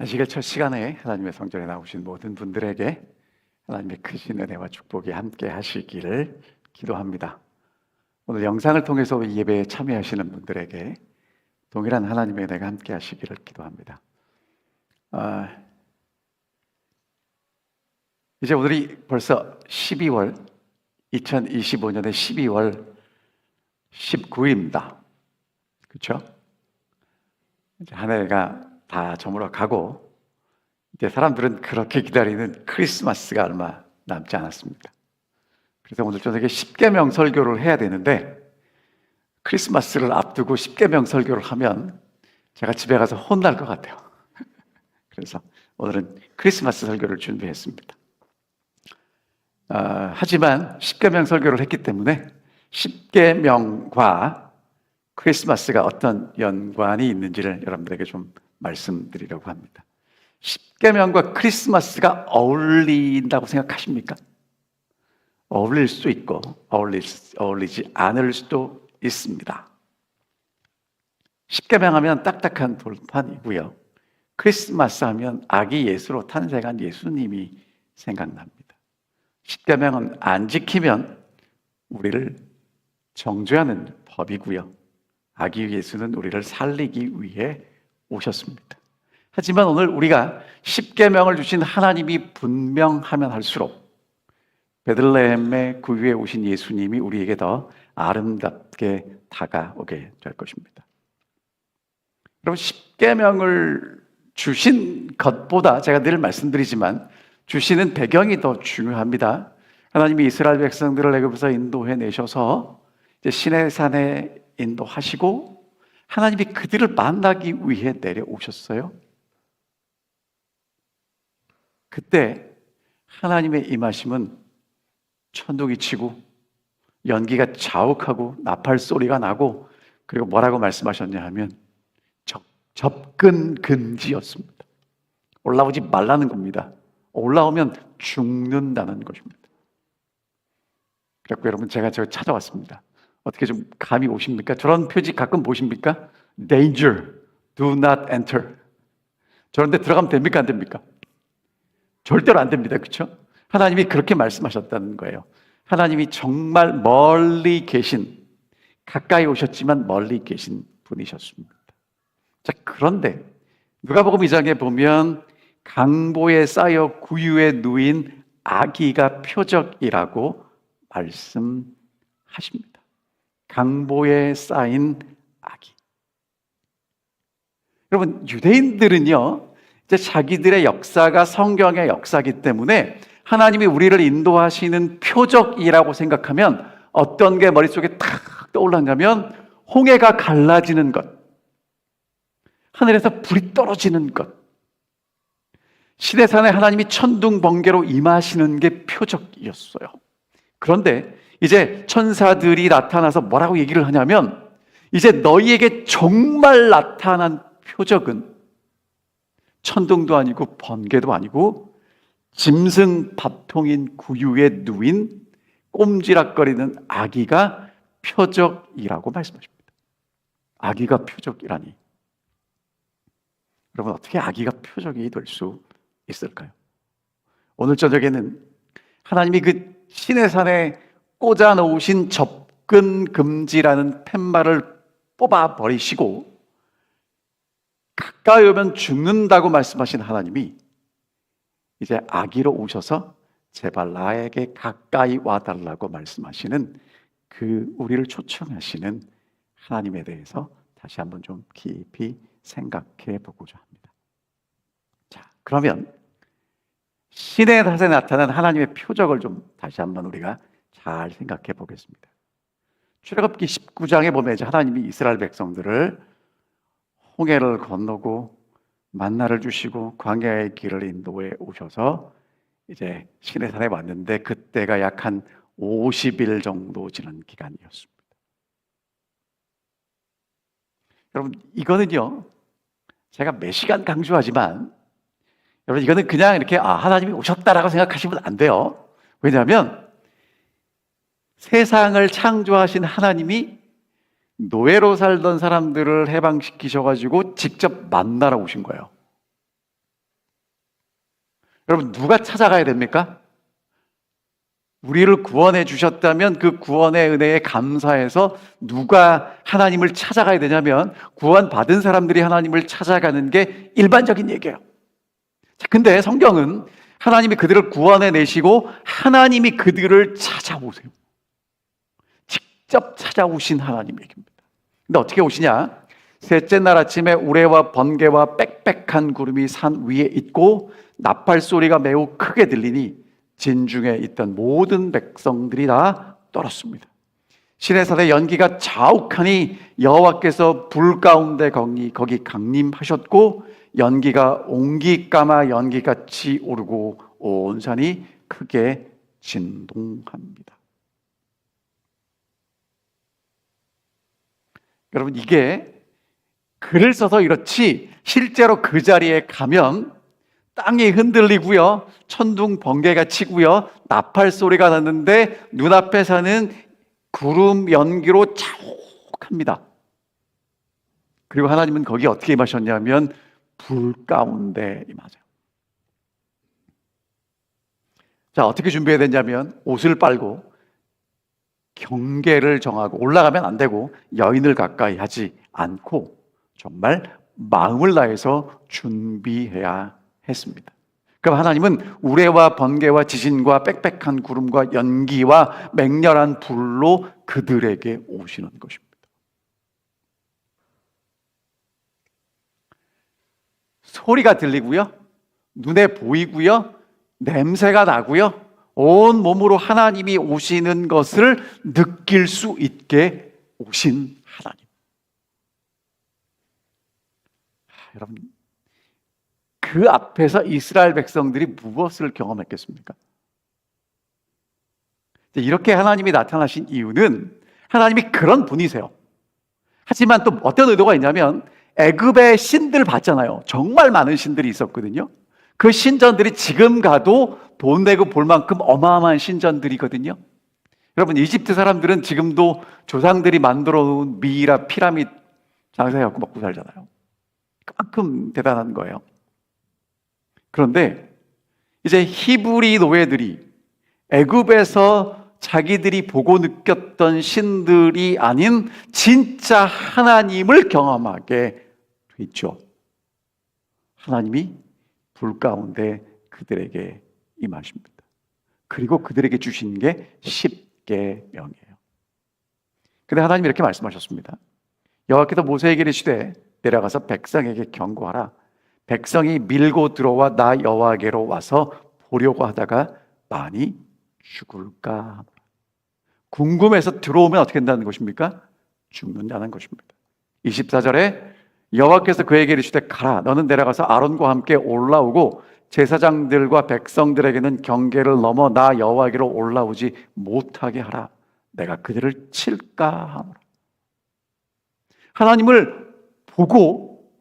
안식일 첫 시간에 하나님의 성전에 나오신 모든 분들에게 하나님의 크신 은혜와 축복이 함께 하시기를 기도합니다. 오늘 영상을 통해서 이 예배에 참여하시는 분들에게 동일한 하나님의 은혜가 함께 하시기를 기도합니다. 이제 오늘이 벌써 2025년의 12월 19일입니다. 그렇죠? 이제 한 해가 다 저물어 가고 이제 사람들은 그렇게 기다리는 크리스마스가 얼마 남지 않았습니다. 그래서 오늘 저녁에 십계명 설교를 해야 되는데 크리스마스를 앞두고 십계명 설교를 하면 제가 집에 가서 혼날 것 같아요. 그래서 오늘은 크리스마스 설교를 준비했습니다. 하지만 십계명 설교를 했기 때문에 십계명과 크리스마스가 어떤 연관이 있는지를 여러분들에게 좀 말씀드리려고 합니다. 십계명과 크리스마스가 어울린다고 생각하십니까? 어울릴 수도 있고 어울리지 않을 수도 있습니다. 십계명 하면 딱딱한 돌판이고요. 크리스마스 하면 아기 예수로 탄생한 예수님이 생각납니다. 십계명은 안 지키면 우리를 정죄하는 법이고요. 아기 예수는 우리를 살리기 위해 오셨습니다. 하지만 오늘 우리가 십계명을 주신 하나님이 분명하면 할수록 베들레헴의 구유에 오신 예수님이 우리에게 더 아름답게 다가오게 될 것입니다. 여러분, 십계명을 주신 것보다 제가 늘 말씀드리지만 주시는 배경이 더 중요합니다. 하나님이 이스라엘 백성들을 애굽에서 인도해 내셔서 이제 시내산에 인도하시고 하나님이 그들을 만나기 위해 내려오셨어요. 그때 하나님의 임하심은 천둥이 치고 연기가 자욱하고 나팔 소리가 나고 그리고 뭐라고 말씀하셨냐 하면 접근 금지였습니다. 올라오지 말라는 겁니다. 올라오면 죽는다는 것입니다. 그래서 여러분 제가 찾아왔습니다. 어떻게 좀 감이 오십니까? 저런 표지 가끔 보십니까? Danger, do not enter. 저런 데 들어가면 됩니까? 안 됩니까? 절대로 안 됩니다. 그렇죠? 하나님이 그렇게 말씀하셨다는 거예요. 하나님이 정말 멀리 계신, 가까이 오셨지만 멀리 계신 분이셨습니다. 자, 그런데 누가복음 2장에 보면 강보에 쌓여 구유에 누인 아기가 표적이라고 말씀하십니다. 강보에 쌓인 아기. 여러분, 유대인들은요, 이제 자기들의 역사가 성경의 역사이기 때문에 하나님이 우리를 인도하시는 표적이라고 생각하면 어떤 게 머릿속에 탁 떠올랐냐면 홍해가 갈라지는 것, 하늘에서 불이 떨어지는 것, 시내산에 하나님이 천둥 번개로 임하시는 게 표적이었어요. 그런데 이제 천사들이 나타나서 뭐라고 얘기를 하냐면 이제 너희에게 정말 나타난 표적은 천둥도 아니고 번개도 아니고 짐승 밥통인 구유에 누인 꼼지락거리는 아기가 표적이라고 말씀하십니다. 아기가 표적이라니. 여러분, 어떻게 아기가 표적이 될 수 있을까요? 오늘 저녁에는 하나님이 그 시내산에 꽂아 놓으신 접근 금지라는 팻말을 뽑아 버리시고 가까이 오면 죽는다고 말씀하신 하나님이 이제 아기로 오셔서 제발 나에게 가까이 와달라고 말씀하시는 그 우리를 초청하시는 하나님에 대해서 다시 한번 좀 깊이 생각해 보고자 합니다. 자, 그러면 시내산에 나타난 하나님의 표적을 좀 다시 한번 우리가 잘 생각해 보겠습니다. 출애굽기 19장에 보면 이제 하나님이 이스라엘 백성들을 홍해를 건너고 만나를 주시고 광야의 길을 인도해 오셔서 이제 시내산에 왔는데 그때가 약 한 50일 정도 지난 기간이었습니다. 여러분, 이거는요, 제가 몇 시간 강조하지만 여러분, 이거는 그냥 이렇게 하나님이 오셨다라고 생각하시면 안 돼요. 왜냐하면 세상을 창조하신 하나님이 노예로 살던 사람들을 해방시키셔가지고 직접 만나러 오신 거예요. 여러분, 누가 찾아가야 됩니까? 우리를 구원해 주셨다면 그 구원의 은혜에 감사해서 누가 하나님을 찾아가야 되냐면 구원받은 사람들이 하나님을 찾아가는 게 일반적인 얘기예요. 근데 성경은 하나님이 그들을 구원해 내시고 하나님이 그들을 찾아오세요. 직접 찾아오신 하나님 얘기입니다. 근데 어떻게 오시냐? 셋째 날 아침에 우레와 번개와 빽빽한 구름이 산 위에 있고 나팔 소리가 매우 크게 들리니 진중에 있던 모든 백성들이 다 떨었습니다. 시내산의 연기가 자욱하니 여호와께서 불 가운데 거기 강림하셨고 연기가 옹기까마 연기같이 오르고 온 산이 크게 진동합니다. 여러분, 이게 글을 써서 이렇지 실제로 그 자리에 가면 땅이 흔들리고요, 천둥 번개가 치고요, 나팔 소리가 나는데 눈앞에서는 구름 연기로 자욱합니다. 그리고 하나님은 거기 어떻게 임하셨냐면 불 가운데 임하세요. 자, 어떻게 준비해야 되냐면 옷을 빨고 경계를 정하고 올라가면 안 되고 여인을 가까이 하지 않고 정말 마음을 다해서 준비해야 했습니다. 그럼 하나님은 우레와 번개와 지진과 빽빽한 구름과 연기와 맹렬한 불로 그들에게 오시는 것입니다. 소리가 들리고요, 눈에 보이고요, 냄새가 나고요, 온 몸으로 하나님이 오시는 것을 느낄 수 있게 오신 하나님. 여러분, 그 앞에서 이스라엘 백성들이 무엇을 경험했겠습니까? 이렇게 하나님이 나타나신 이유는 하나님이 그런 분이세요. 하지만 또 어떤 의도가 있냐면 애굽의 신들 봤잖아요. 정말 많은 신들이 있었거든요. 그 신전들이 지금 가도 돈 내고 볼 만큼 어마어마한 신전들이거든요. 여러분, 이집트 사람들은 지금도 조상들이 만들어 놓은 미이라 피라미드 장사해갖고 먹고 살잖아요. 그만큼 대단한 거예요. 그런데 이제 히브리 노예들이 애굽에서 자기들이 보고 느꼈던 신들이 아닌 진짜 하나님을 경험하게 됐죠. 하나님이 불 가운데 그들에게 임하십니다. 그리고 그들에게 주신 게 10계명이에요. 근데 하나님이 이렇게 말씀하셨습니다. 여호와께서 모세에게 이르시되 내려가서 백성에게 경고하라. 백성이 밀고 들어와 나 여호와께로 와서 보려고 하다가 많이 죽을까? 궁금해서 들어오면 어떻게 된다는 것입니까? 죽는다는 것입니다. 24절에 여호와께서 그에게 이르시되 가라. 너는 내려가서 아론과 함께 올라오고 제사장들과 백성들에게는 경계를 넘어 나 여호와께로 올라오지 못하게 하라. 내가 그들을 칠까 하노라. 하나님을 보고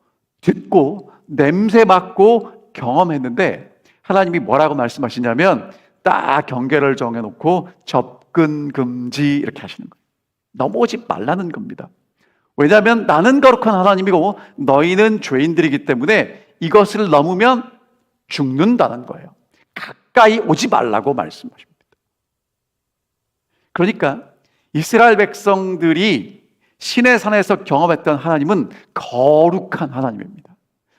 듣고 냄새 맡고 경험했는데 하나님이 뭐라고 말씀하시냐면 딱 경계를 정해놓고 접근 금지 이렇게 하시는 거예요. 넘어오지 말라는 겁니다. 왜냐하면 나는 거룩한 하나님이고 너희는 죄인들이기 때문에 이것을 넘으면 죽는다는 거예요. 가까이 오지 말라고 말씀하십니다. 그러니까 이스라엘 백성들이 시내산에서 경험했던 하나님은 거룩한 하나님입니다.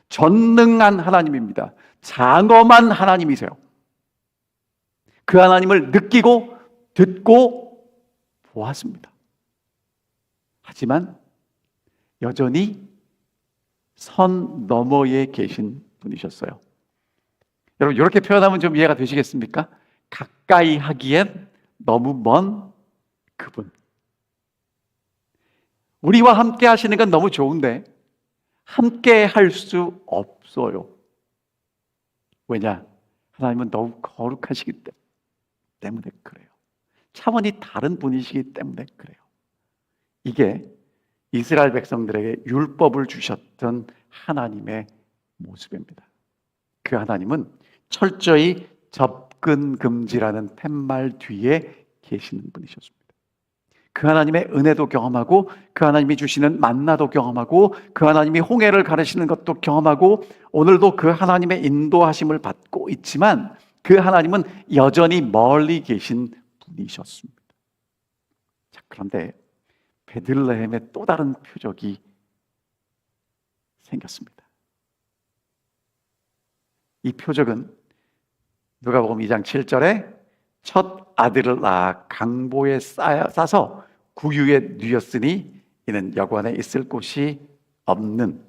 전능한 하나님입니다. 장엄한 하나님이세요. 그 하나님을 느끼고 듣고 보았습니다. 하지만 여전히 선 너머에 계신 분이셨어요. 여러분, 이렇게 표현하면 좀 이해가 되시겠습니까? 가까이 하기엔 너무 먼 그분. 우리와 함께 하시는 건 너무 좋은데 함께 할 수 없어요. 왜냐? 하나님은 너무 거룩하시기 때문에 그래요. 차원이 다른 분이시기 때문에 그래요. 이게 이스라엘 백성들에게 율법을 주셨던 하나님의 모습입니다. 그 하나님은 철저히 접근 금지라는 팻말 뒤에 계시는 분이셨습니다. 그 하나님의 은혜도 경험하고 그 하나님이 주시는 만나도 경험하고 그 하나님이 홍해를 가르시는 것도 경험하고 오늘도 그 하나님의 인도하심을 받고 있지만 그 하나님은 여전히 멀리 계신 분이셨습니다. 자, 그런데 베들레헴에 또 다른 표적이 생겼습니다. 이 표적은 누가복음 2장 7절에 첫 아들을 낳아 강보에 싸서 구유에 누였으니 이는 여관에 있을 곳이 없는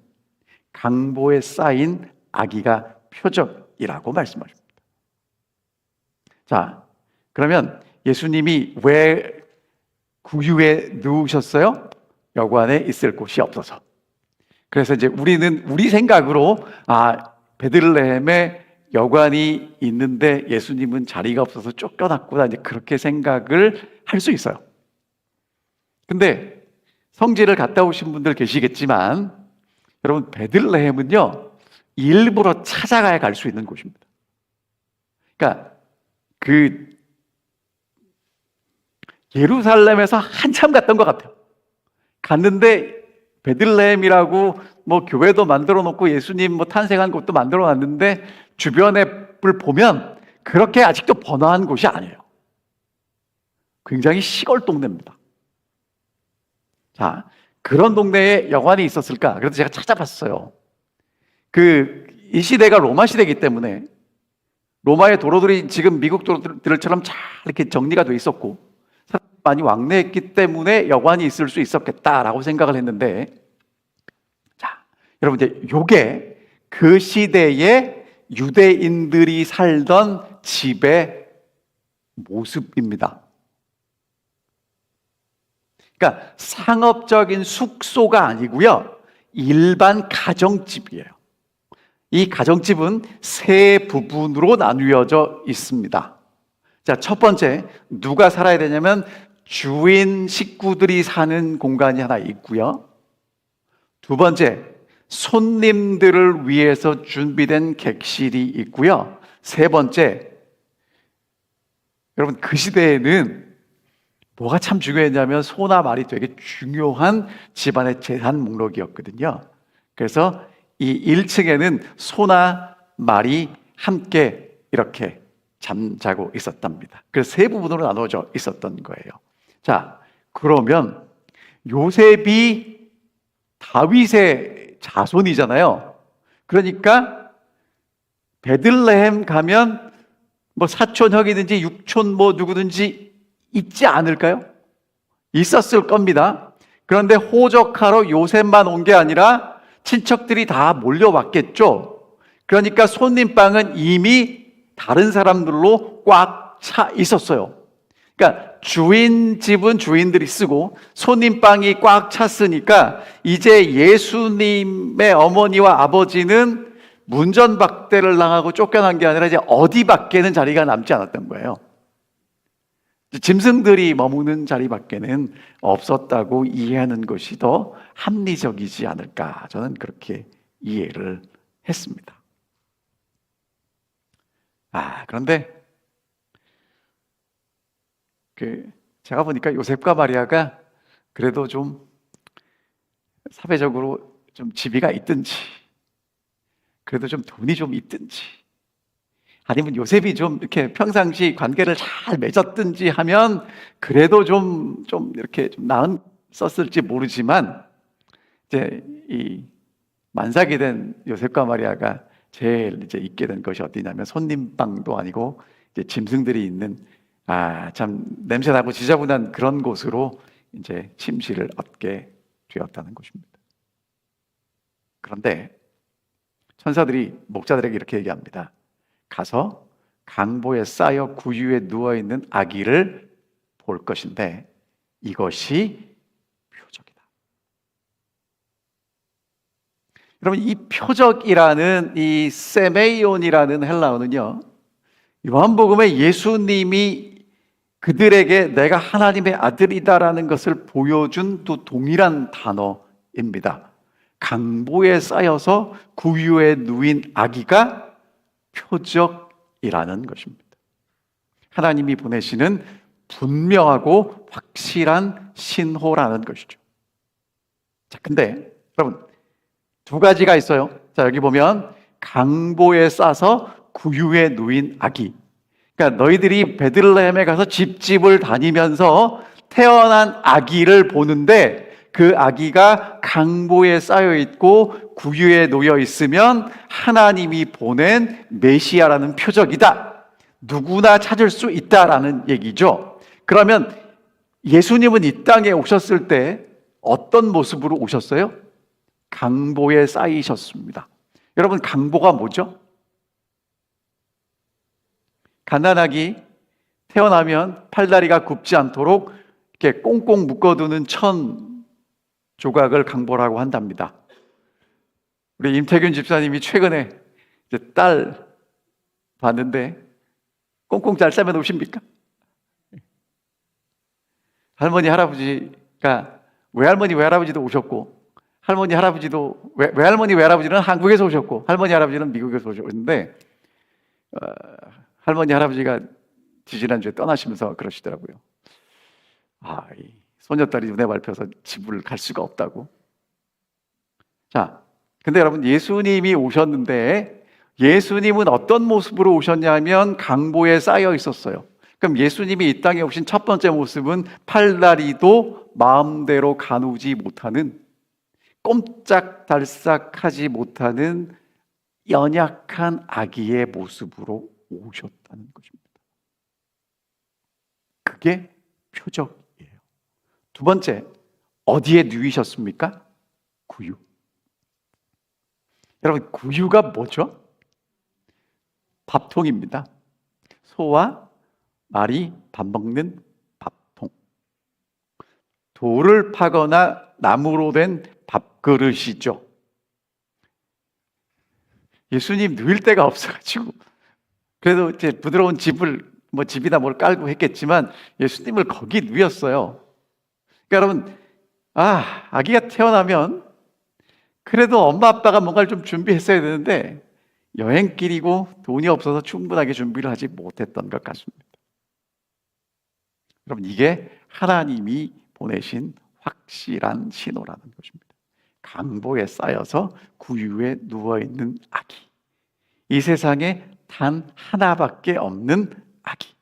강보에 쌓인 아기가 표적이라고 말씀하십니다. 자, 그러면 예수님이 왜 구유에 누우셨어요? 여관에 있을 곳이 없어서. 그래서 이제 우리는 우리 생각으로 베들레헴에 여관이 있는데 예수님은 자리가 없어서 쫓겨났구나, 이제 그렇게 생각을 할 수 있어요. 근데 성지를 갔다 오신 분들 계시겠지만 여러분, 베들레헴은요 일부러 찾아가야 갈 수 있는 곳입니다. 그러니까 예루살렘에서 한참 갔던 것 같아요. 갔는데 베들레헴이라고 교회도 만들어 놓고 예수님 탄생한 곳도 만들어 놨는데 주변에 보면 그렇게 아직도 번화한 곳이 아니에요. 굉장히 시골 동네입니다. 자, 그런 동네에 여관이 있었을까? 그래서 제가 찾아봤어요. 이 시대가 로마 시대이기 때문에 로마의 도로들이 지금 미국 도로들처럼 잘 이렇게 정리가 돼 있었고 사람들이 많이 왕래했기 때문에 여관이 있을 수 있었겠다라고 생각을 했는데, 자, 여러분, 이제 요게 그 시대에 유대인들이 살던 집의 모습입니다. 그러니까 상업적인 숙소가 아니고요, 일반 가정집이에요. 이 가정집은 세 부분으로 나누어져 있습니다. 자, 첫 번째, 누가 살아야 되냐면 주인 식구들이 사는 공간이 하나 있고요. 두 번째, 손님들을 위해서 준비된 객실이 있고요. 세 번째, 여러분, 그 시대에는 뭐가 참 중요했냐면 소나 말이 되게 중요한 집안의 재산 목록이었거든요. 그래서 이 1층에는 소나 말이 함께 이렇게 잠자고 있었답니다. 그래서 세 부분으로 나눠져 있었던 거예요. 자, 그러면 요셉이 다윗의 자손이잖아요. 그러니까 베들레헴 가면 사촌 형이든지 육촌 누구든지 있지 않을까요? 있었을 겁니다. 그런데 호적하러 요셉만 온 게 아니라 친척들이 다 몰려왔겠죠. 그러니까 손님방은 이미 다른 사람들로 꽉 차 있었어요. 그러니까 주인 집은 주인들이 쓰고 손님방이 꽉 찼으니까 이제 예수님의 어머니와 아버지는 문전박대를 당하고 쫓겨난 게 아니라 이제 어디 밖에는 자리가 남지 않았던 거예요. 짐승들이 머무는 자리밖에는 없었다고 이해하는 것이 더 합리적이지 않을까, 저는 그렇게 이해를 했습니다. 그런데 제가 보니까 요셉과 마리아가 그래도 좀 사회적으로 좀 지위가 있든지, 그래도 좀 돈이 좀 있든지, 아니면 요셉이 좀 이렇게 평상시 관계를 잘 맺었든지 하면 그래도 좀 이렇게 좀 나았었을지 모르지만, 이제 이 만삭이 된 요셉과 마리아가 제일 이제 있게 된 것이 어디냐면 손님방도 아니고 이제 짐승들이 있는 참 냄새나고 지저분한 그런 곳으로 이제 침실을 얻게 되었다는 것입니다. 그런데 천사들이 목자들에게 이렇게 얘기합니다. 가서 강보에 쌓여 구유에 누워있는 아기를 볼 것인데 이것이 표적이다. 여러분, 이 표적이라는 이 세메이온이라는 헬라어는요, 요한복음에 예수님이 그들에게 내가 하나님의 아들이다라는 것을 보여준 또 동일한 단어입니다. 강보에 쌓여서 구유에 누인 아기가 표적이라는 것입니다. 하나님이 보내시는 분명하고 확실한 신호라는 것이죠. 자, 근데 여러분 두 가지가 있어요. 자, 여기 보면 강보에 싸서 구유에 누인 아기. 그러니까 너희들이 베들레헴에 가서 집집을 다니면서 태어난 아기를 보는데 그 아기가 강보에 쌓여 있고 구유에 놓여 있으면 하나님이 보낸 메시아라는 표적이다. 누구나 찾을 수 있다라는 얘기죠. 그러면 예수님은 이 땅에 오셨을 때 어떤 모습으로 오셨어요? 강보에 쌓이셨습니다. 여러분, 강보가 뭐죠? 갓난아기 태어나면 팔다리가 굽지 않도록 이렇게 꽁꽁 묶어두는 천 조각을 강보라고 한답니다. 우리 임태균 집사님이 최근에 이제 딸 봤는데 꽁꽁 잘 싸매 놓으십니까? 할머니 할아버지가 외할머니 외할아버지도 오셨고 할머니 할아버지도 외할머니 외할아버지는 한국에서 오셨고 할머니 할아버지는 미국에서 오셨는데 할머니 할아버지가 지지난주에 떠나시면서 그러시더라고요. 이 손녀딸이 눈에 밟혀서 집을 갈 수가 없다고. 자, 근데 여러분 예수님이 오셨는데 예수님은 어떤 모습으로 오셨냐면 강보에 쌓여 있었어요. 그럼 예수님이 이 땅에 오신 첫 번째 모습은 팔다리도 마음대로 가누지 못하는 꼼짝달싹하지 못하는 연약한 아기의 모습으로 오셨다는 것입니다. 그게 표적이에요. 두 번째, 어디에 누이셨습니까? 구유. 여러분, 구유가 뭐죠? 밥통입니다. 소와 말이 밥 먹는 밥통. 돌을 파거나 나무로 된 밥그릇이죠. 예수님 누일 데가 없어가지고 그래도 이제 부드러운 집을 집이나 뭘 깔고 했겠지만 예수님을 거기 누였어요. 그러니까 여러분, 아기가 태어나면 그래도 엄마 아빠가 뭔가를 좀 준비했어야 되는데 여행길이고 돈이 없어서 충분하게 준비를 하지 못했던 것 같습니다. 여러분, 이게 하나님이 보내신 확실한 신호라는 것입니다. 강보에 쌓여서 구유에 누워있는 아기. 이 세상에 단 하나밖에 없는 아기.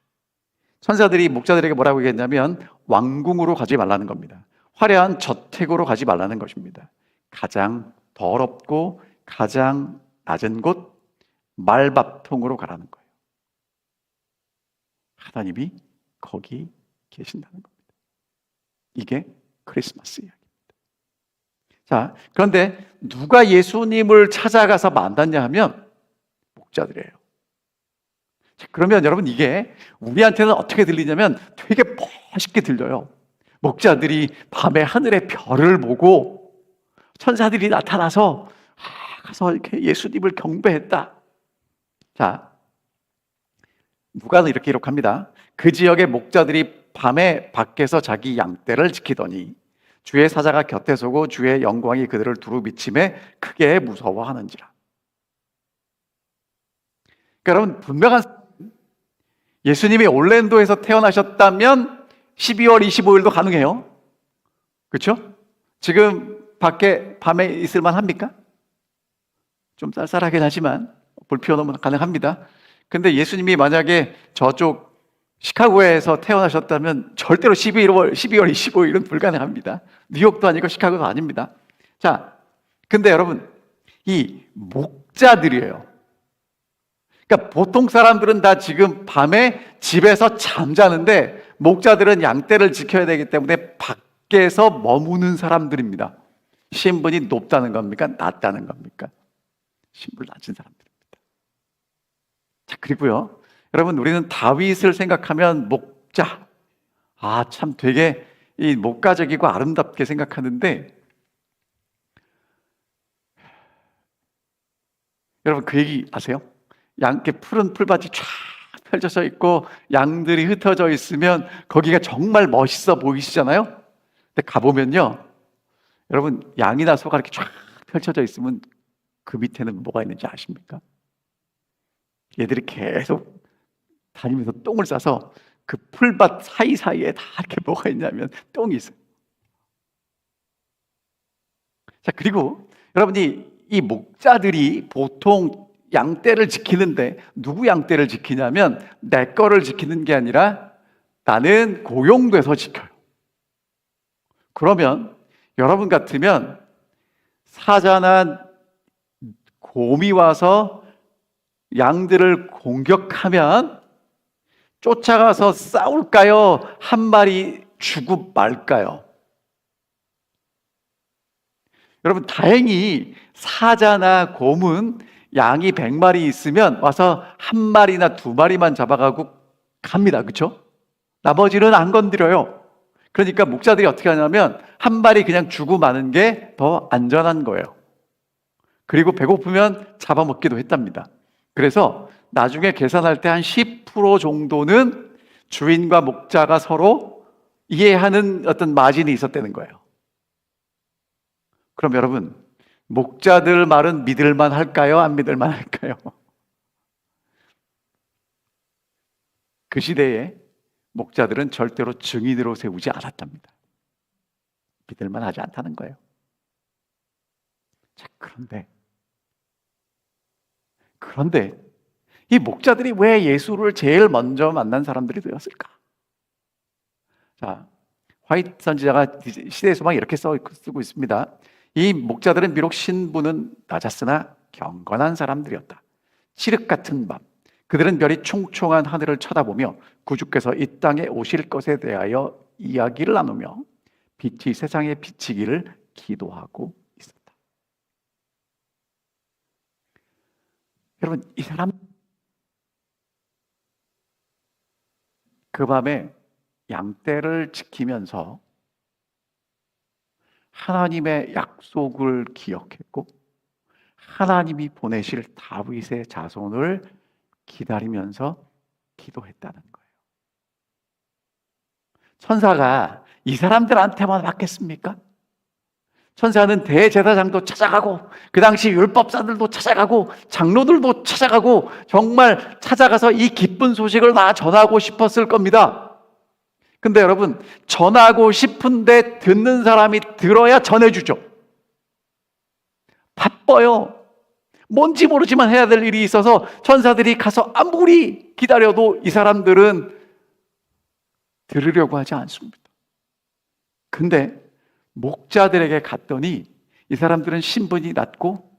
천사들이 목자들에게 뭐라고 얘기했냐면 왕궁으로 가지 말라는 겁니다. 화려한 저택으로 가지 말라는 것입니다. 가장 더럽고 가장 낮은 곳 말밥통으로 가라는 거예요. 하나님이 거기 계신다는 겁니다. 이게 크리스마스 이야기입니다. 자, 그런데 누가 예수님을 찾아가서 만났냐 하면 목자들이에요. 자, 그러면 여러분 이게 우리한테는 어떻게 들리냐면 되게 멋있게 들려요. 목자들이 밤에 하늘의 별을 보고 천사들이 나타나서 가서 이렇게 예수님을 경배했다. 자, 누가는 이렇게 기록합니다. 그 지역의 목자들이 밤에 밖에서 자기 양떼를 지키더니 주의 사자가 곁에 서고 주의 영광이 그들을 두루 비침에 크게 무서워하는지라. 그러니까 여러분, 분명한 예수님이 올랜도에서 태어나셨다면 12월 25일도 가능해요. 그렇죠? 지금 밖에 밤에 있을 만합니까? 좀 쌀쌀하긴 하지만 불 피워놓으면 가능합니다. 근데 예수님이 만약에 저쪽 시카고에서 태어나셨다면 절대로 12월 25일은 불가능합니다. 뉴욕도 아니고 시카고도 아닙니다. 자, 근데 여러분, 이 목자들이에요. 그러니까 보통 사람들은 다 지금 밤에 집에서 잠자는데 목자들은 양떼를 지켜야 되기 때문에 밖에서 머무는 사람들입니다. 신분이 높다는 겁니까? 낮다는 겁니까? 신분 낮은 사람들입니다. 자, 그리고요, 여러분, 우리는 다윗을 생각하면 목자, 참 되게 이 목가적이고 아름답게 생각하는데, 여러분 그 얘기 아세요? 양께 푸른 풀밭이 쫙 펼쳐져 있고 양들이 흩어져 있으면 거기가 정말 멋있어 보이시잖아요. 근데 가보면요, 여러분, 양이나 소가 이렇게 쫙 펼쳐져 있으면 그 밑에는 뭐가 있는지 아십니까? 얘들이 계속 다니면서 똥을 싸서 그 풀밭 사이사이에 다 이렇게 뭐가 있냐면 똥이 있어요. 자, 그리고 여러분이 이 목자들이 보통 양떼를 지키는데 누구 양떼를 지키냐면 내 거를 지키는 게 아니라 나는 고용돼서 지켜요. 그러면 여러분 같으면 사자나 곰이 와서 양들을 공격하면 쫓아가서 싸울까요? 한 마리 주고 말까요? 여러분, 다행히 사자나 곰은 양이 100마리 있으면 와서 한 마리나 두 마리만 잡아가고 갑니다. 그렇죠? 나머지는 안 건드려요. 그러니까 목자들이 어떻게 하냐면 한 마리 그냥 주고 마는 게 더 안전한 거예요. 그리고 배고프면 잡아먹기도 했답니다. 그래서 나중에 계산할 때 한 10% 정도는 주인과 목자가 서로 이해하는 어떤 마진이 있었다는 거예요. 그럼 여러분, 목자들 말은 믿을만 할까요? 안 믿을만 할까요? 그 시대에 목자들은 절대로 증인으로 세우지 않았답니다. 믿을만 하지 않다는 거예요. 자, 그런데 이 목자들이 왜 예수를 제일 먼저 만난 사람들이 되었을까? 자, 화이트 선지자가 시대의 소망 이렇게 쓰고 있습니다. 이 목자들은 비록 신분은 낮았으나 경건한 사람들이었다. 칠흑 같은 밤, 그들은 별이 총총한 하늘을 쳐다보며 구주께서 이 땅에 오실 것에 대하여 이야기를 나누며 빛이 세상에 비치기를 기도하고 있었다. 여러분, 이 사람 그 밤에 양떼를 지키면서 하나님의 약속을 기억했고 하나님이 보내실 다윗의 자손을 기다리면서 기도했다는 거예요. 천사가 이 사람들한테만 왔겠습니까? 천사는 대제사장도 찾아가고 그 당시 율법사들도 찾아가고 장로들도 찾아가고 정말 찾아가서 이 기쁜 소식을 다 전하고 싶었을 겁니다. 근데 여러분, 전하고 싶은데 듣는 사람이 들어야 전해주죠. 바빠요. 뭔지 모르지만 해야 될 일이 있어서 천사들이 가서 아무리 기다려도 이 사람들은 들으려고 하지 않습니다. 근데 목자들에게 갔더니 이 사람들은 신분이 낮고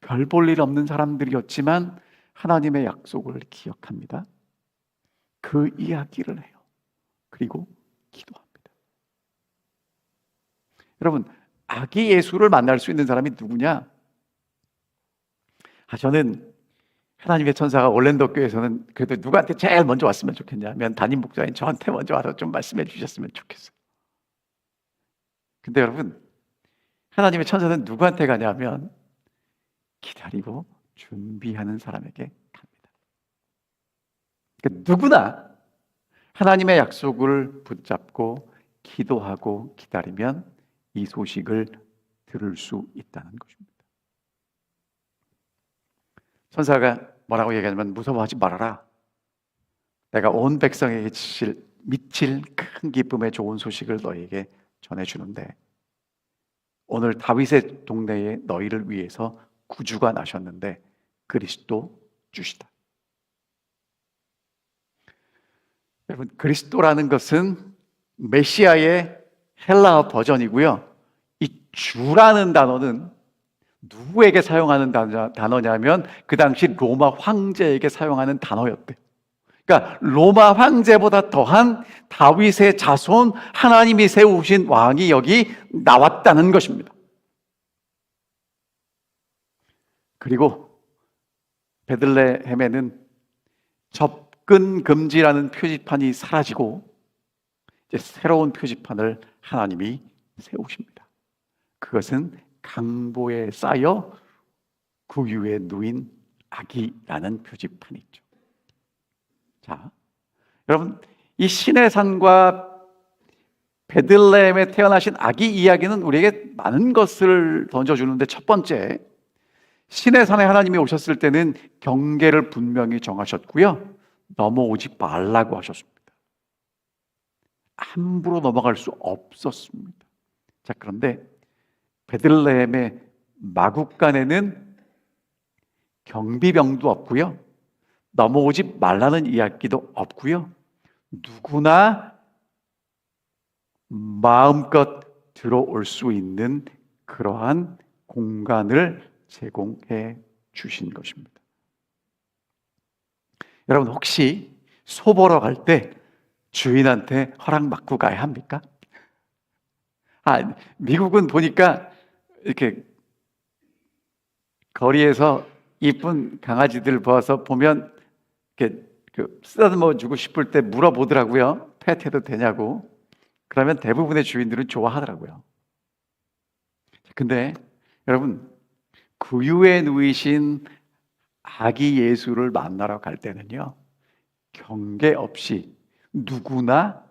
별 볼 일 없는 사람들이었지만 하나님의 약속을 기억합니다. 그 이야기를 해요. 그리고 기도합니다. 여러분, 아기 예수를 만날 수 있는 사람이 누구냐? 저는 하나님의 천사가 올랜도 교회에서는 그래도 누구한테 제일 먼저 왔으면 좋겠냐면 담임 목사인 저한테 먼저 와서 좀 말씀해 주셨으면 좋겠어요. 근데 여러분, 하나님의 천사는 누구한테 가냐면 기다리고 준비하는 사람에게 갑니다. 그러니까 누구나 하나님의 약속을 붙잡고 기도하고 기다리면 이 소식을 들을 수 있다는 것입니다. 천사가 뭐라고 얘기하냐면 무서워하지 말아라. 내가 온 백성에게 미칠 큰 기쁨의 좋은 소식을 너에게 전해주는데 오늘 다윗의 동네에 너희를 위해서 구주가 나셨는데 그리스도 주시다. 여러분, 그리스도라는 것은 메시아의 헬라어 버전이고요. 이 주라는 단어는 누구에게 사용하는 단어냐면 그 당시 로마 황제에게 사용하는 단어였대요. 그러니까 로마 황제보다 더한 다윗의 자손, 하나님이 세우신 왕이 여기 나왔다는 것입니다. 그리고 베들레헴에는 접근 금지라는 표지판이 사라지고 이제 새로운 표지판을 하나님이 세우십니다. 그것은 강보에 쌓여 구유에 누인 아기라는 표지판이 있죠. 자, 여러분, 이 신의 산과 베들레헴에 태어나신 아기 이야기는 우리에게 많은 것을 던져주는데 첫 번째, 신의 산에 하나님이 오셨을 때는 경계를 분명히 정하셨고요. 넘어오지 말라고 하셨습니다. 함부로 넘어갈 수 없었습니다. 자, 그런데 베들레헴의 마국간에는 경비병도 없고요, 넘어오지 말라는 이야기도 없고요, 누구나 마음껏 들어올 수 있는 그러한 공간을 제공해 주신 것입니다. 여러분, 혹시 소 보러 갈 때 주인한테 허락 받고 가야 합니까? 미국은 보니까 이렇게 거리에서 이쁜 강아지들 보아서 보면 이렇게 쓰다듬어 주고 싶을 때 물어보더라고요. 펫해도 되냐고. 그러면 대부분의 주인들은 좋아하더라고요. 근데 여러분, 구유에 누이신 아기 예수를 만나러 갈 때는요, 경계 없이 누구나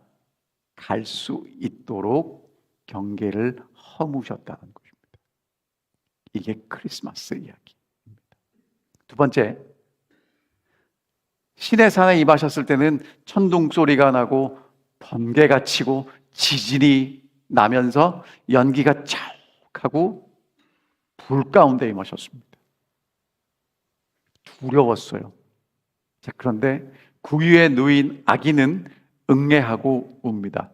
갈 수 있도록 경계를 허무셨다는 것입니다. 이게 크리스마스 이야기입니다. 두 번째, 시내산에 임하셨을 때는 천둥 소리가 나고 번개가 치고 지진이 나면서 연기가 찰하고 불 가운데 임하셨습니다. 두려웠어요. 자, 그런데 구유에 누인 아기는 응애하고 웁니다.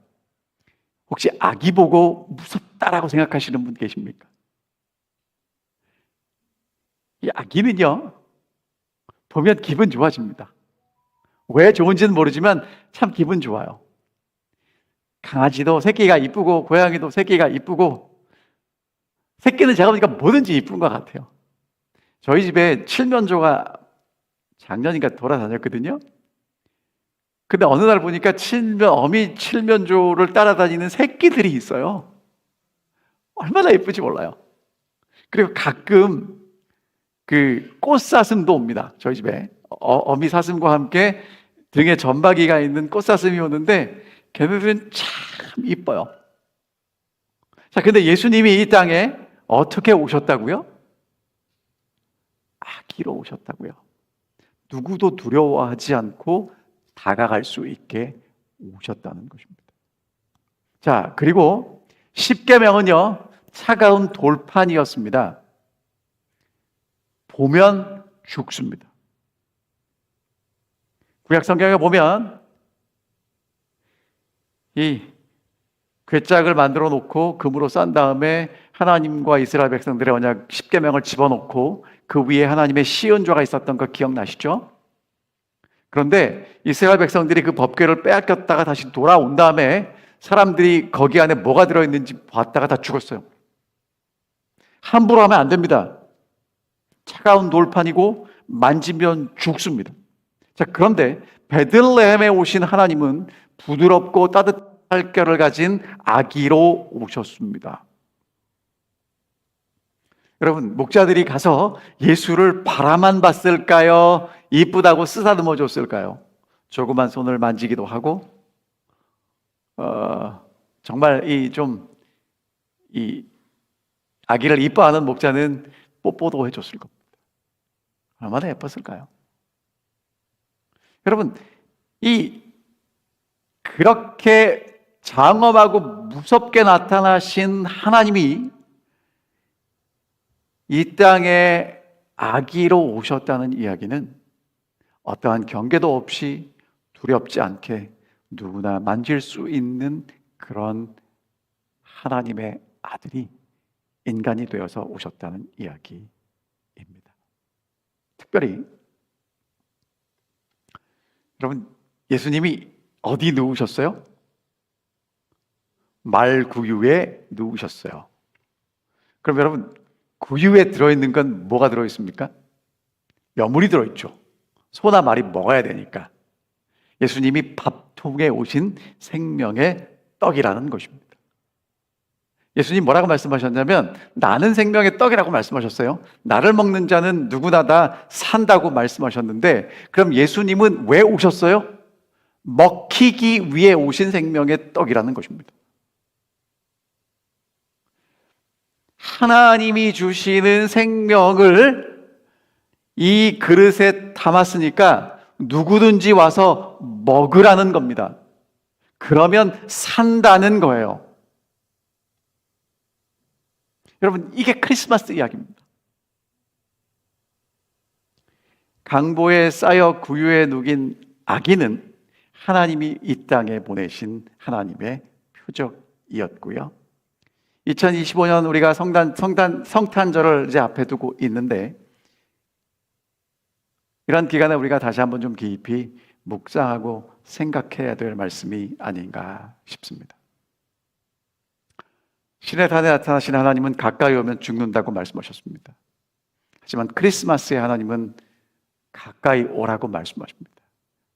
혹시 아기 보고 무섭다라고 생각하시는 분 계십니까? 이 아기는요, 보면 기분 좋아집니다. 왜 좋은지는 모르지만 참 기분 좋아요. 강아지도 새끼가 이쁘고 고양이도 새끼가 이쁘고, 새끼는 제가 보니까 뭐든지 이쁜 것 같아요. 저희 집에 칠면조가 작년인가 돌아다녔거든요. 근데 어느 날 보니까 어미 칠면조를 따라다니는 새끼들이 있어요. 얼마나 예쁜지 몰라요. 그리고 가끔 그 꽃사슴도 옵니다. 저희 집에 어미 사슴과 함께 등에 점박이가 있는 꽃사슴이 오는데 걔네들은 참 이뻐요. 자, 근데 예수님이 이 땅에 어떻게 오셨다고요? 아기로 오셨다고요. 누구도 두려워하지 않고 다가갈 수 있게 오셨다는 것입니다. 자, 그리고 십계명은요, 차가운 돌판이었습니다. 보면 죽습니다. 구약 성경에 보면 이 궤짝을 만들어 놓고 금으로 싼 다음에 하나님과 이스라엘 백성들의 언약 십계명을 집어넣고 그 위에 하나님의 시은좌가 있었던 거 기억나시죠? 그런데 이스라엘 백성들이 그 법궤를 빼앗겼다가 다시 돌아온 다음에 사람들이 거기 안에 뭐가 들어있는지 봤다가 다 죽었어요. 함부로 하면 안 됩니다. 차가운 돌판이고 만지면 죽습니다. 자, 그런데 베들레헴에 오신 하나님은 부드럽고 따뜻한 살결을 가진 아기로 오셨습니다. 여러분, 목자들이 가서 예수를 바라만 봤을까요? 이쁘다고 쓰다듬어 줬을까요? 조그만 손을 만지기도 하고, 정말 이 아기를 이뻐하는 목자는 뽀뽀도 해줬을 겁니다. 얼마나 예뻤을까요? 여러분, 그렇게 장엄하고 무섭게 나타나신 하나님이 이 땅에 아기로 오셨다는 이야기는 어떠한 경계도 없이 두렵지 않게 누구나 만질 수 있는 그런 하나님의 아들이 인간이 되어서 오셨다는 이야기입니다. 특별히 여러분, 예수님이 어디 누우셨어요? 말구유에 누우셨어요. 그럼 여러분, 구유에 들어있는 건 뭐가 들어있습니까? 여물이 들어있죠. 소나 말이 먹어야 되니까. 예수님이 밥통에 오신 생명의 떡이라는 것입니다. 예수님 뭐라고 말씀하셨냐면 나는 생명의 떡이라고 말씀하셨어요. 나를 먹는 자는 누구나 다 산다고 말씀하셨는데, 그럼 예수님은 왜 오셨어요? 먹히기 위해 오신 생명의 떡이라는 것입니다. 하나님이 주시는 생명을 이 그릇에 담았으니까 누구든지 와서 먹으라는 겁니다. 그러면 산다는 거예요. 여러분, 이게 크리스마스 이야기입니다. 강보에 쌓여 구유에 누긴 아기는 하나님이 이 땅에 보내신 하나님의 표적이었고요. 2025년 우리가 성탄절을 이제 앞에 두고 있는데, 이런 기간에 우리가 다시 한번 좀 깊이 묵상하고 생각해야 될 말씀이 아닌가 싶습니다. 신의 산에 나타나신 하나님은 가까이 오면 죽는다고 말씀하셨습니다. 하지만 크리스마스의 하나님은 가까이 오라고 말씀하십니다.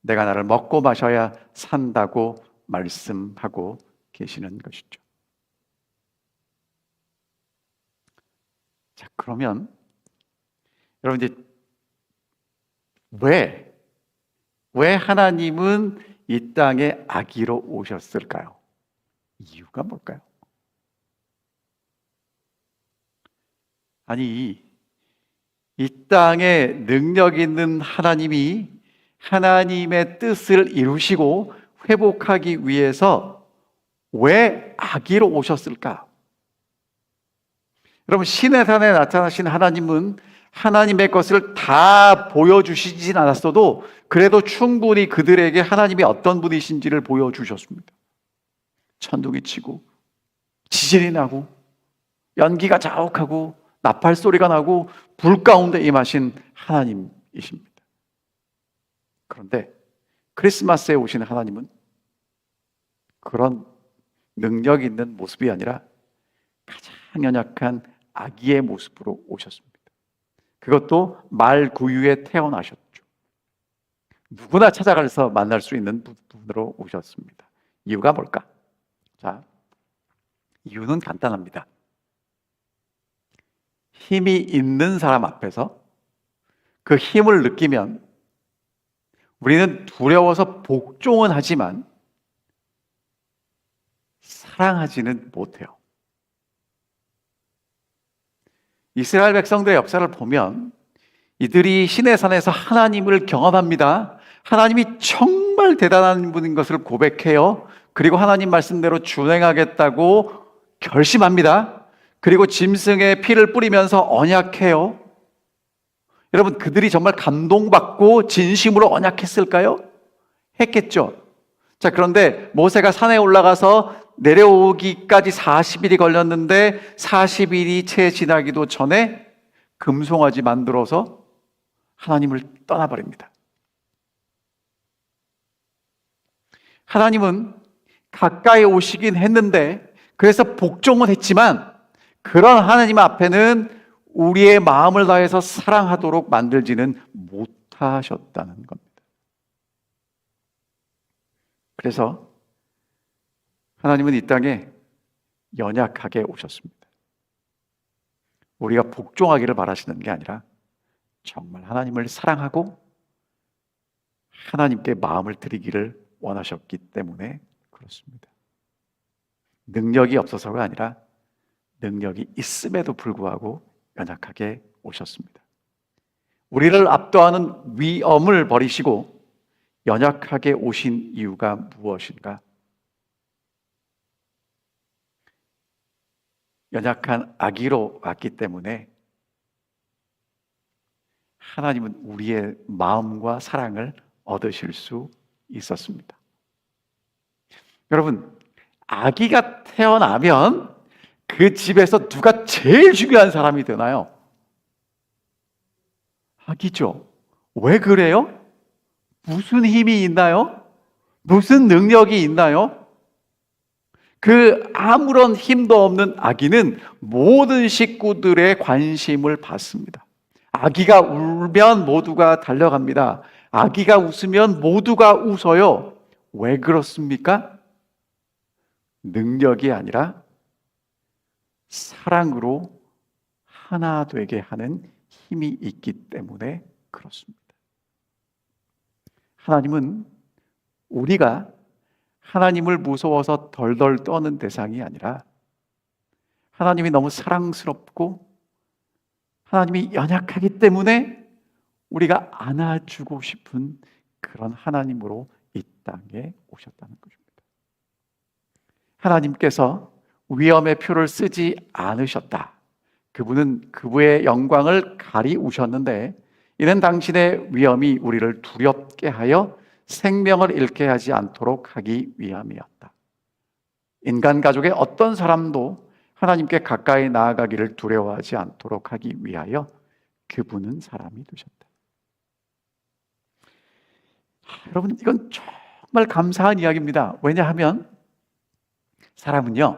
내가 나를 먹고 마셔야 산다고 말씀하고 계시는 것이죠. 자, 그러면 여러분, 이제 왜 하나님은 이 땅에 아기로 오셨을까요? 이유가 뭘까요? 아니, 이 땅에 능력 있는 하나님이 하나님의 뜻을 이루시고 회복하기 위해서 왜 아기로 오셨을까? 여러분, 신의 산에 나타나신 하나님은 하나님의 것을 다 보여주시진 않았어도 그래도 충분히 그들에게 하나님이 어떤 분이신지를 보여주셨습니다. 천둥이 치고 지진이 나고 연기가 자욱하고 나팔 소리가 나고 불 가운데 임하신 하나님이십니다. 그런데 크리스마스에 오신 하나님은 그런 능력 있는 모습이 아니라 가장 연약한 아기의 모습으로 오셨습니다. 그것도 말구유에 태어나셨죠. 누구나 찾아가서 만날 수 있는 분으로 오셨습니다. 이유가 뭘까? 자, 이유는 간단합니다. 힘이 있는 사람 앞에서 그 힘을 느끼면 우리는 두려워서 복종은 하지만 사랑하지는 못해요. 이스라엘 백성들의 역사를 보면 이들이 신의 산에서 하나님을 경험합니다. 하나님이 정말 대단한 분인 것을 고백해요. 그리고 하나님 말씀대로 준행하겠다고 결심합니다. 그리고 짐승의 피를 뿌리면서 언약해요. 여러분, 그들이 정말 감동받고 진심으로 언약했을까요? 했겠죠. 자, 그런데 모세가 산에 올라가서 내려오기까지 40일이 걸렸는데 40일이 채 지나기도 전에 금송아지 만들어서 하나님을 떠나버립니다. 하나님은 가까이 오시긴 했는데, 그래서 복종은 했지만 그런 하나님 앞에는 우리의 마음을 다해서 사랑하도록 만들지는 못하셨다는 겁니다. 그래서 하나님은 이 땅에 연약하게 오셨습니다. 우리가 복종하기를 바라시는 게 아니라 정말 하나님을 사랑하고 하나님께 마음을 드리기를 원하셨기 때문에 그렇습니다. 능력이 없어서가 아니라 능력이 있음에도 불구하고 연약하게 오셨습니다. 우리를 압도하는 위엄을 버리시고 연약하게 오신 이유가 무엇인가? 연약한 아기로 왔기 때문에 하나님은 우리의 마음과 사랑을 얻으실 수 있었습니다. 여러분, 아기가 태어나면 그 집에서 누가 제일 중요한 사람이 되나요? 아기죠. 왜 그래요? 무슨 힘이 있나요? 무슨 능력이 있나요? 그 아무런 힘도 없는 아기는 모든 식구들의 관심을 받습니다. 아기가 울면 모두가 달려갑니다. 아기가 웃으면 모두가 웃어요. 왜 그렇습니까? 능력이 아니라 사랑으로 하나 되게 하는 힘이 있기 때문에 그렇습니다. 하나님은 우리가 하나님을 무서워서 덜덜 떠는 대상이 아니라 하나님이 너무 사랑스럽고 하나님이 연약하기 때문에 우리가 안아주고 싶은 그런 하나님으로 이 땅에 오셨다는 것입니다. 하나님께서 위엄의 표를 쓰지 않으셨다. 그분은 그분의 영광을 가리우셨는데 이는 당신의 위엄이 우리를 두렵게 하여 생명을 잃게 하지 않도록 하기 위함이었다. 인간 가족의 어떤 사람도 하나님께 가까이 나아가기를 두려워하지 않도록 하기 위하여 그분은 사람이 되셨다. 여러분, 이건 정말 감사한 이야기입니다. 왜냐하면 사람은요,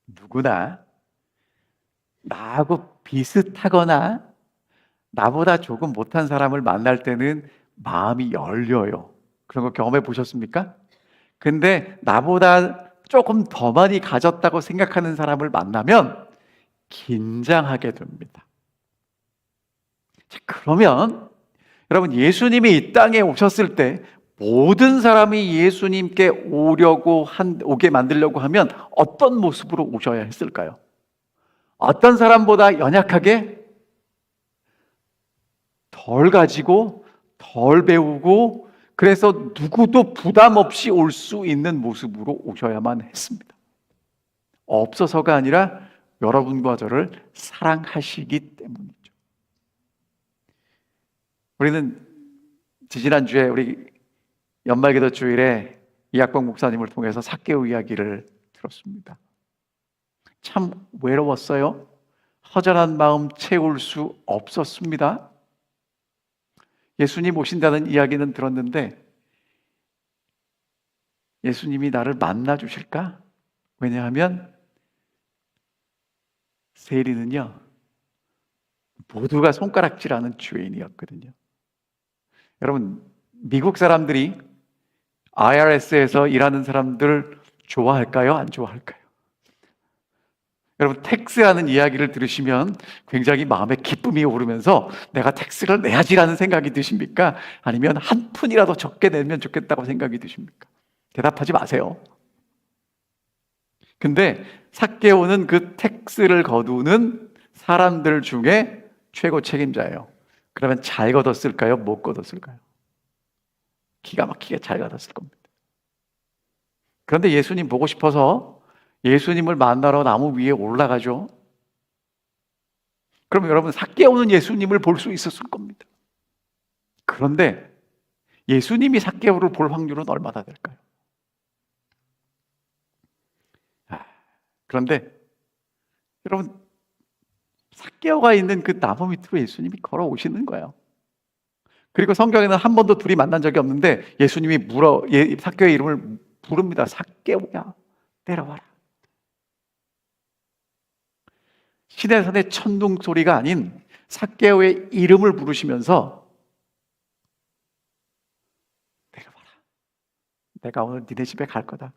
누구나 나하고 비슷하거나 나보다 조금 못한 사람을 만날 때는 마음이 열려요. 그런 거 경험해 보셨습니까? 근데 나보다 조금 더 많이 가졌다고 생각하는 사람을 만나면 긴장하게 됩니다. 자, 그러면 여러분, 예수님이 이 땅에 오셨을 때 모든 사람이 예수님께 오게 만들려고 하면 어떤 모습으로 오셔야 했을까요? 어떤 사람보다 연약하게, 덜 가지고, 덜 배우고, 그래서 누구도 부담 없이 올 수 있는 모습으로 오셔야만 했습니다. 없어서가 아니라 여러분과 저를 사랑하시기 때문이죠. 우리는 지지난주에 우리 연말기도 주일에 이학봉 목사님을 통해서 삭개오 이야기를 들었습니다. 참 외로웠어요. 허전한 마음 채울 수 없었습니다. 예수님 오신다는 이야기는 들었는데 예수님이 나를 만나 주실까? 왜냐하면 세리는요, 모두가 손가락질하는 죄인이었거든요. 여러분, 미국 사람들이 IRS에서 일하는 사람들 좋아할까요? 안 좋아할까요? 여러분, 텍스하는 이야기를 들으시면 굉장히 마음에 기쁨이 오르면서 내가 텍스를 내야지라는 생각이 드십니까? 아니면 한 푼이라도 적게 내면 좋겠다고 생각이 드십니까? 대답하지 마세요. 근데 삭개오는 그 텍스를 거두는 사람들 중에 최고 책임자예요. 그러면 잘 걷었을까요? 못 걷었을까요? 기가 막히게 잘 걷었을 겁니다. 그런데 예수님 보고 싶어서 예수님을 만나러 나무 위에 올라가죠. 그럼 여러분, 삭개오는 예수님을 볼 수 있었을 겁니다. 그런데 예수님이 삭개오를 볼 확률은 얼마나 될까요? 그런데 여러분, 삭개오가 있는 그 나무 밑으로 예수님이 걸어오시는 거예요. 그리고 성경에는 한 번도 둘이 만난 적이 없는데 예수님이 삭개오의 이름을 부릅니다. 삭개오야, 내려와라. 시내산의 천둥 소리가 아닌 삭개오의 이름을 부르시면서 내려와라. 내가 오늘 니네 집에 갈 거다.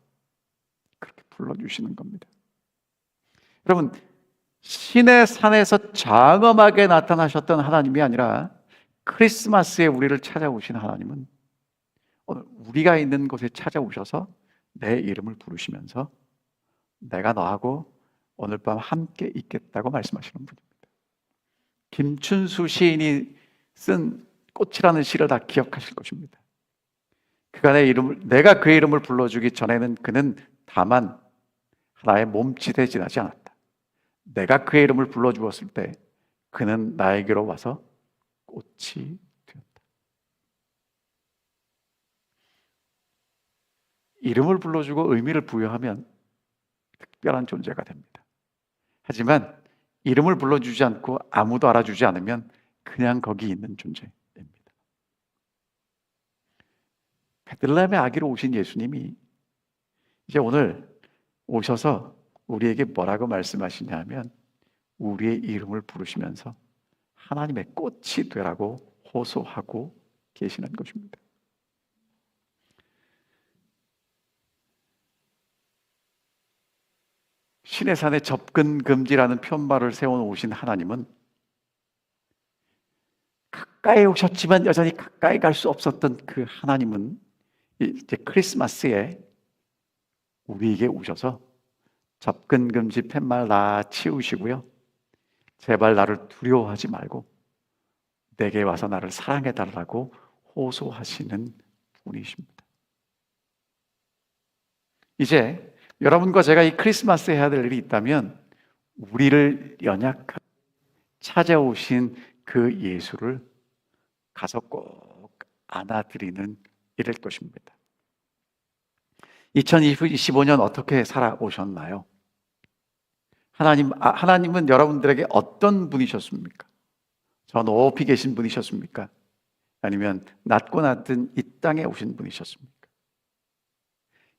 그렇게 불러주시는 겁니다. 여러분, 신의 산에서 장엄하게 나타나셨던 하나님이 아니라 크리스마스에 우리를 찾아오신 하나님은 오늘 우리가 있는 곳에 찾아오셔서 내 이름을 부르시면서 내가 너하고 오늘 밤 함께 있겠다고 말씀하시는 분입니다. 김춘수 시인이 쓴 꽃이라는 시를 다 기억하실 것입니다. 내가 그의 이름을 불러주기 전에는 그는 다만 하나의 몸짓에 지나지 않았다. 내가 그의 이름을 불러주었을 때 그는 나에게로 와서 꽃이 되었다. 이름을 불러주고 의미를 부여하면 특별한 존재가 됩니다. 하지만 이름을 불러주지 않고 아무도 알아주지 않으면 그냥 거기 있는 존재입니다. 베들레헴의 아기로 오신 예수님이 이제 오늘 오셔서 우리에게 뭐라고 말씀하시냐면 우리의 이름을 부르시면서 하나님의 꽃이 되라고 호소하고 계시는 것입니다. 신의 산에 접근 금지라는 편말을 세워놓으신 하나님은 가까이 오셨지만 여전히 가까이 갈 수 없었던 그 하나님은 이제 크리스마스에 우리에게 오셔서 접근 금지 팻말 다 치우시고요. 제발 나를 두려워하지 말고 내게 와서 나를 사랑해 달라고 호소하시는 분이십니다. 이제 여러분과 제가 이 크리스마스 해야 될 일이 있다면 우리를 연약하게 찾아오신 그 예수를 가서 꼭 안아드리는 일일 것입니다. 2025년 어떻게 살아오셨나요? 하나님은 여러분들에게 어떤 분이셨습니까? 저 높이 계신 분이셨습니까? 아니면 낮고 낮은 이 땅에 오신 분이셨습니까?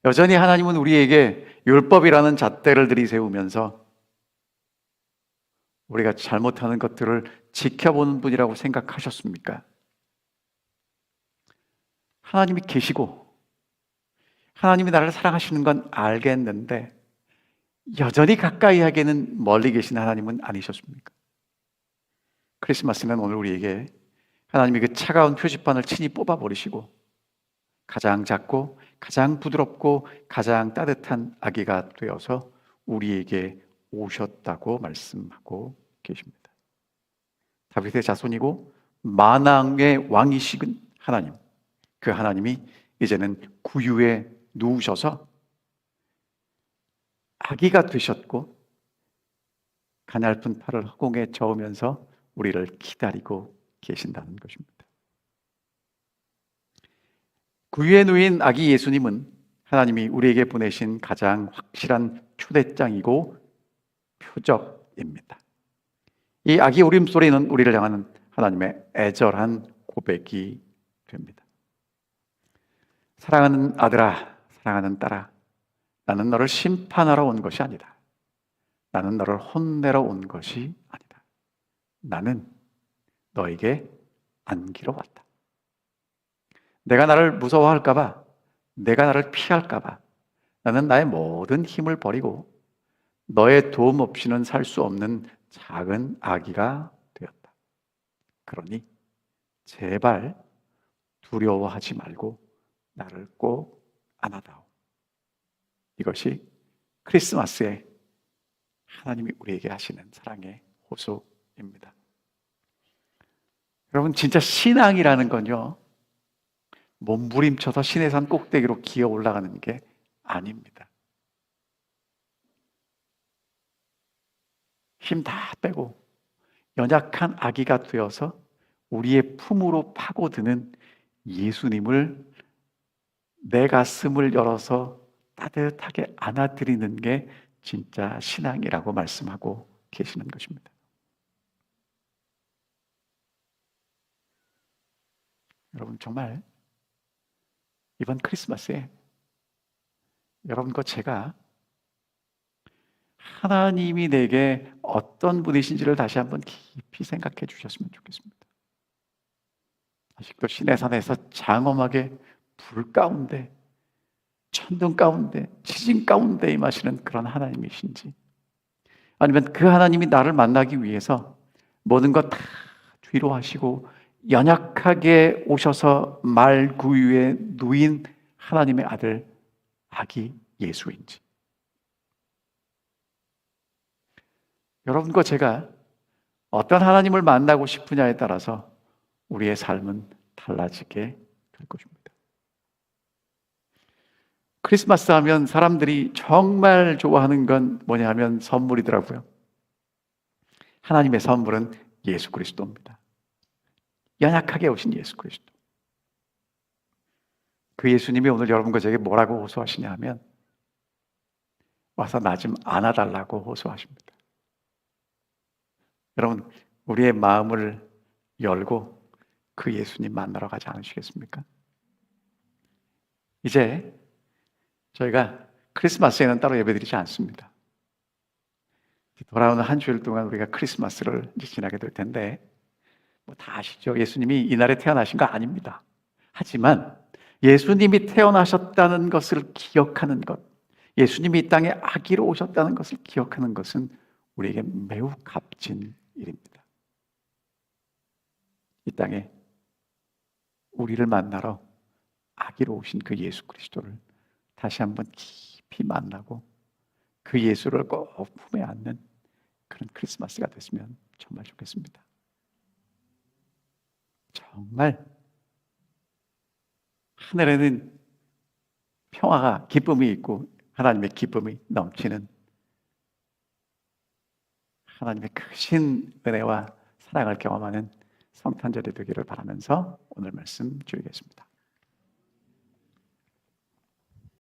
여전히 하나님은 우리에게 율법이라는 잣대를 들이세우면서 우리가 잘못하는 것들을 지켜보는 분이라고 생각하셨습니까? 하나님이 계시고 하나님이 나를 사랑하시는 건 알겠는데 여전히 가까이 하기에는 멀리 계신 하나님은 아니셨습니까? 크리스마스는 오늘 우리에게 하나님이 그 차가운 표지판을 친히 뽑아버리시고 가장 작고 가장 부드럽고 가장 따뜻한 아기가 되어서 우리에게 오셨다고 말씀하고 계십니다. 다윗의 자손이고 만왕의 왕이시군 하나님, 그 하나님이 이제는 구유에 누우셔서 아기가 되셨고 가냘픈 팔을 허공에 저으면서 우리를 기다리고 계신다는 것입니다. 구유에 누인 아기 예수님은 하나님이 우리에게 보내신 가장 확실한 초대장이고 표적입니다. 이 아기 울음소리는 우리를 향하는 하나님의 애절한 고백이 됩니다. 사랑하는 아들아, 사랑하는 딸아, 나는 너를 심판하러 온 것이 아니다. 나는 너를 혼내러 온 것이 아니다. 나는 너에게 안기러 왔다. 내가 나를 무서워할까 봐, 내가 나를 피할까 봐 나는 나의 모든 힘을 버리고 너의 도움 없이는 살 수 없는 작은 아기가 되었다. 그러니 제발 두려워하지 말고 나를 꼭 안아다오. 이것이 크리스마스에 하나님이 우리에게 하시는 사랑의 호소입니다. 여러분, 진짜 신앙이라는 건요, 몸부림쳐서 시내산 꼭대기로 기어 올라가는 게 아닙니다. 힘 다 빼고 연약한 아기가 되어서 우리의 품으로 파고드는 예수님을 내 가슴을 열어서 따뜻하게 안아드리는 게 진짜 신앙이라고 말씀하고 계시는 것입니다. 여러분, 정말 이번 크리스마스에 여러분과 제가 하나님이 내게 어떤 분이신지를 다시 한번 깊이 생각해 주셨으면 좋겠습니다. 아직도 시내산에서 장엄하게 불 가운데, 천둥 가운데, 지진 가운데 임하시는 그런 하나님이신지, 아니면 그 하나님이 나를 만나기 위해서 모든 것 다 뒤로 하시고 연약하게 오셔서 말구유에 누인 하나님의 아들 아기 예수인지, 여러분과 제가 어떤 하나님을 만나고 싶으냐에 따라서 우리의 삶은 달라지게 될 것입니다. 크리스마스 하면 사람들이 정말 좋아하는 건 뭐냐 하면 선물이더라고요. 하나님의 선물은 예수 그리스도입니다. 연약하게 오신 예수 그리스도. 그 예수님이 오늘 여러분과 제게 뭐라고 호소하시냐 하면 와서 나 좀 안아달라고 호소하십니다. 여러분, 우리의 마음을 열고 그 예수님 만나러 가지 않으시겠습니까? 이제 저희가 크리스마스에는 따로 예배드리지 않습니다. 돌아오는 한 주일 동안 우리가 크리스마스를 이제 지나게 될 텐데, 뭐 다 아시죠? 예수님이 이날에 태어나신 거 아닙니다. 하지만 예수님이 태어나셨다는 것을 기억하는 것, 예수님이 이 땅에 아기로 오셨다는 것을 기억하는 것은 우리에게 매우 값진 일입니다. 이 땅에 우리를 만나러 아기로 오신 그 예수 그리스도를 다시 한번 깊이 만나고 그 예수를 꼭 품에 안는 그런 크리스마스가 됐으면 정말 좋겠습니다. 정말 하늘에는 평화가, 기쁨이 있고 하나님의 기쁨이 넘치는 하나님의 크신 은혜와 사랑을 경험하는 성탄절이 되기를 바라면서 오늘 말씀 줄이겠습니다.